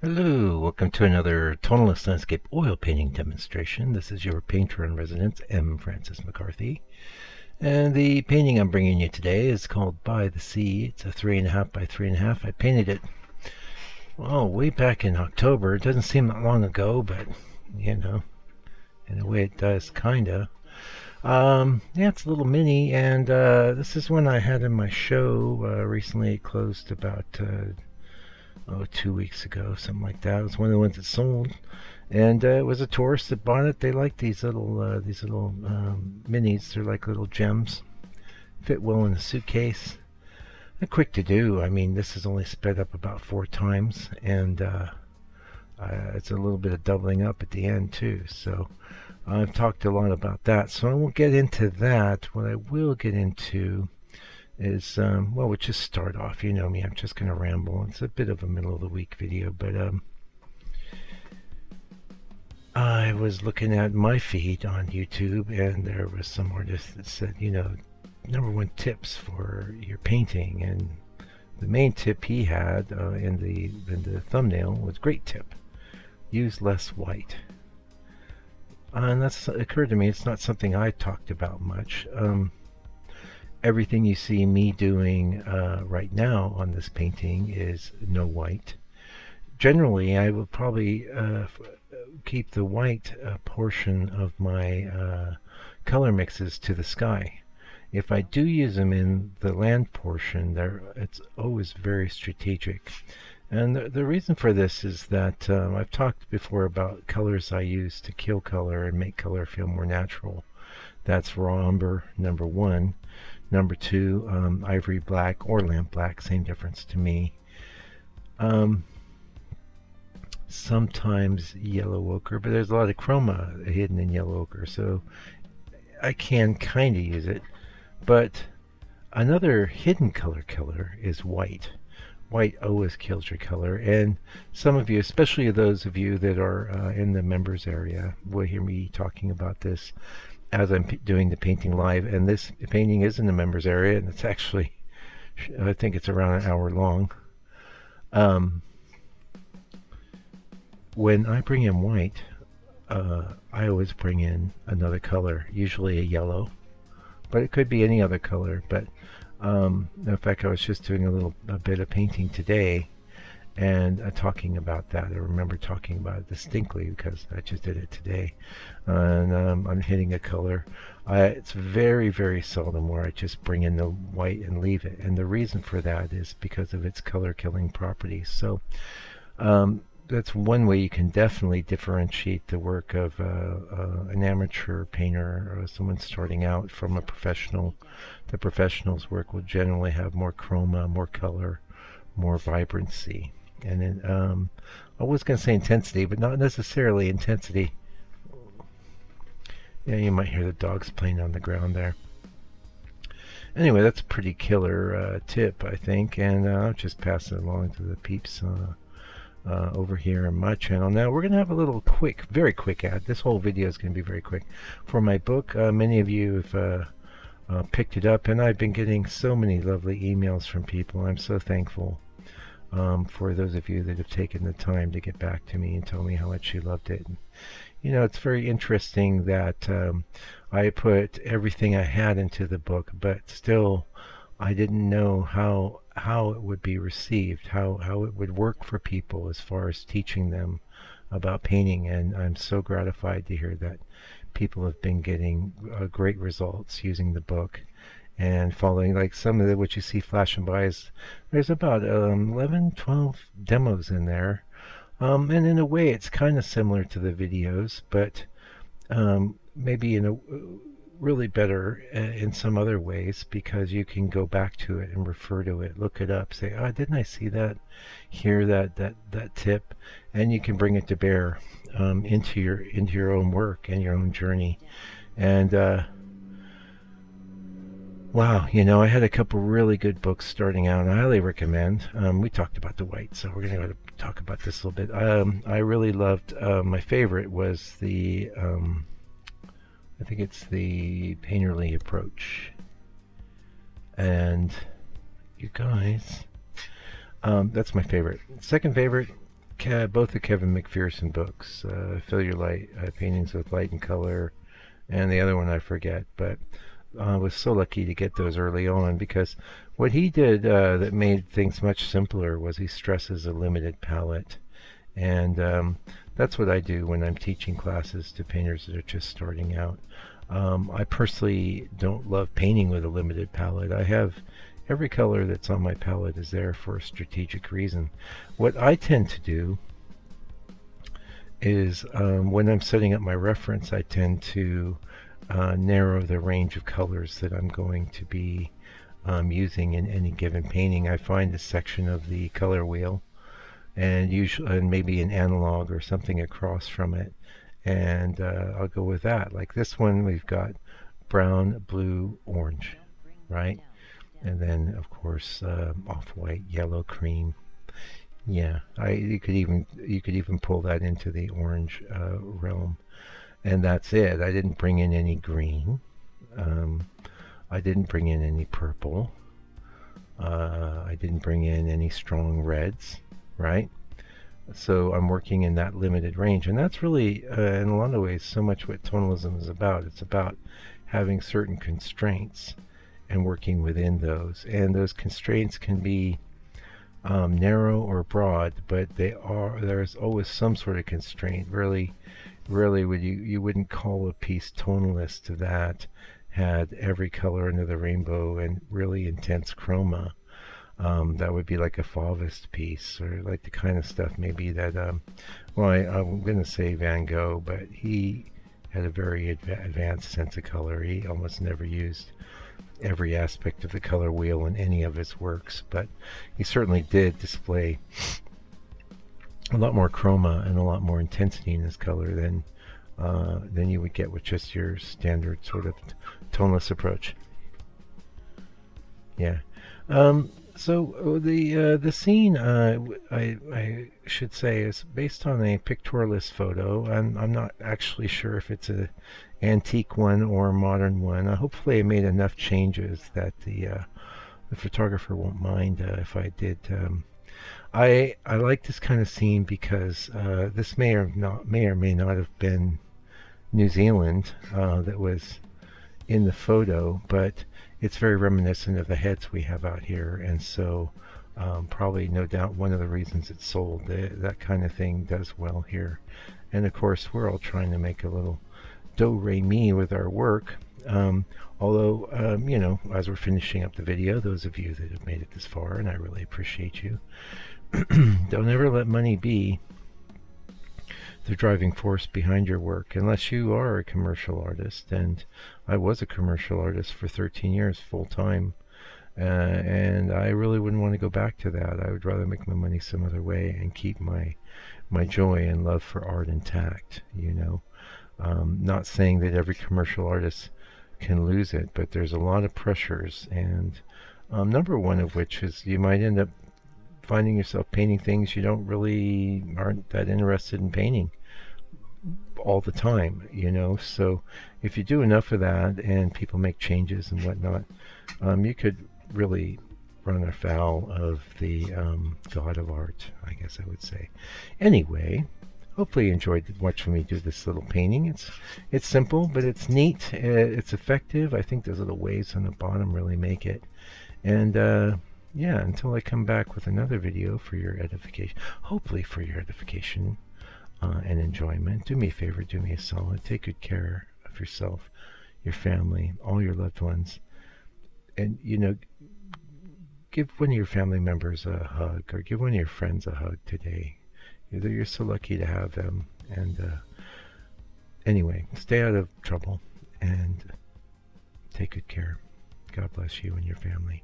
Hello, welcome to another tonalist landscape oil painting demonstration. This is your painter in residence, M. Francis McCarthy. And the painting I'm bringing you today is called By the Sea. It's a 3.5 by 3.5. I painted it, well, way back in October. It doesn't seem that long ago, but, you know, in a way it does, kinda. Yeah, it's a little mini, and this is one I had in my show. Recently it closed about 2 weeks ago, something like that. It was one of the ones that sold, and it was a tourist that bought it. They like these little minis. They're like little gems. Fit well in a suitcase. They're quick to do. I mean, this is only sped up about 4 times, and it's a little bit of doubling up at the end too. So I've talked a lot about that, so I won't get into that. What I will get into is, well, we'll just start off. You know me, I'm just going to ramble. It's a bit of a middle of the week video, but I was looking at my feed on YouTube, and there was some artist that said, you know, #1 tips for your painting, and the main tip he had in the thumbnail was great tip: use less white. And that's occurred to me. It's not something I talked about much. Everything you see me doing right now on this painting is no white. Generally, I will probably keep the white portion of my color mixes to the sky. If I do use them in the land portion, it's always very strategic. And the reason for this is that I've talked before about colors I use to kill color and make color feel more natural. That's raw umber, #1. #2, ivory black or lamp black, same difference to me. Sometimes yellow ochre, but there's a lot of chroma hidden in yellow ochre, so I can kind of use it. But another hidden color killer is white. White always kills your color, and some of you, especially those of you that are in the members area, will hear me talking about this as I'm doing the painting live. And this painting is in the members area, and it's actually, I think it's around an hour long. When I bring in white, I always bring in another color, usually a yellow, but it could be any other color. But in fact, I was just doing a bit of painting today, and talking about that. I remember talking about it distinctly because I just did it today. And I'm hitting a color. It's very, very seldom where I just bring in the white and leave it. And the reason for that is because of its color killing properties. So that's one way you can definitely differentiate the work of an amateur painter or someone starting out from a professional. The professional's work will generally have more chroma, more color, more vibrancy. And then I was going to say intensity, but not necessarily intensity. Yeah, you might hear the dogs playing on the ground there. Anyway, that's a pretty killer tip, I think, and I'll just pass it along to the peeps over here on my channel. Now we're going to have a little quick, very quick ad. This whole video is going to be very quick. For my book, many of you have picked it up, and I've been getting so many lovely emails from people. I'm so thankful. For those of you that have taken the time to get back to me and tell me how much you loved it. You know, it's very interesting that I put everything I had into the book, but still I didn't know how it would be received, how it would work for people as far as teaching them about painting. And I'm so gratified to hear that people have been getting great results using the book and following. Like some of what you see flashing by is there's about 11, 12 demos in there, and in a way it's kind of similar to the videos, but maybe in a really better in some other ways, because you can go back to it and refer to it, look it up, say, oh, didn't I see that, hear that tip, and you can bring it to bear into your own work and your own journey. And wow, you know, I had a couple really good books starting out. I highly recommend. We talked about the white, so we're going to talk about this a little bit. I really loved, my favorite was the, I think it's the Painterly Approach. And you guys, that's my favorite. Second favorite, both the Kevin McPherson books, Fill Your Light, Paintings with Light and Color, and the other one I forget, but I was so lucky to get those early on, because what he did that made things much simpler was he stresses a limited palette. And that's what I do when I'm teaching classes to painters that are just starting out. I personally don't love painting with a limited palette. I have every color that's on my palette is there for a strategic reason. What I tend to do is when I'm setting up my reference, I tend to narrow the range of colors that I'm going to be using in any given painting. I find a section of the color wheel, and usually maybe an analog or something across from it, and I'll go with that. Like this one, we've got brown, blue, orange, right? And then of course off-white, yellow, cream. Yeah, you could even pull that into the orange realm, and that's it. I didn't bring in any green. I didn't bring in any purple. I didn't bring in any strong reds, right? So I'm working in that limited range, and that's really, in a lot of ways, so much what tonalism is about. It's about having certain constraints and working within those. And those constraints can be narrow or broad, but there's always some sort of constraint. Really would you wouldn't call a piece tonalist to that had every color under the rainbow and really intense chroma. That would be like a Fauvist piece, or like the kind of stuff maybe that well, I'm going to say Van Gogh, but he had a very advanced sense of color. He almost never used every aspect of the color wheel in any of his works, but he certainly did display a lot more chroma and a lot more intensity in his color than you would get with just your standard sort of toneless approach. Yeah. So the scene, I should say, is based on a pictorialist photo. I'm not actually sure if it's a antique one or a modern one. Hopefully I made enough changes that the photographer won't mind if I did. I like this kind of scene because this may or may not have been New Zealand that was in the photo, but it's very reminiscent of the heads we have out here, and so probably no doubt one of the reasons it's sold. That kind of thing does well here. And of course we're all trying to make a little do-re-mi with our work, although you know, as we're finishing up the video, those of you that have made it this far, and I really appreciate you, don't ever let money be the driving force behind your work unless you are a commercial artist. And I was a commercial artist for 13 years full-time, and I really wouldn't want to go back to that. I would rather make my money some other way and keep my joy and love for art intact, you know. Not saying that every commercial artist can lose it, but there's a lot of pressures, and number one of which is you might end up finding yourself painting things you aren't that interested in painting all the time, you know. So if you do enough of that and people make changes and whatnot, you could really run afoul of the god of art, I guess I would say. Anyway, hopefully you enjoyed watching me do this little painting. It's simple, but it's neat. It's effective. I think those little waves on the bottom really make it. And yeah, until I come back with another video for your edification, hopefully for your edification and enjoyment, do me a favor, do me a solid, take good care of yourself, your family, all your loved ones, and, you know, give one of your family members a hug, or give one of your friends a hug today. You're so lucky to have them. And anyway, stay out of trouble and take good care. God bless you and your family.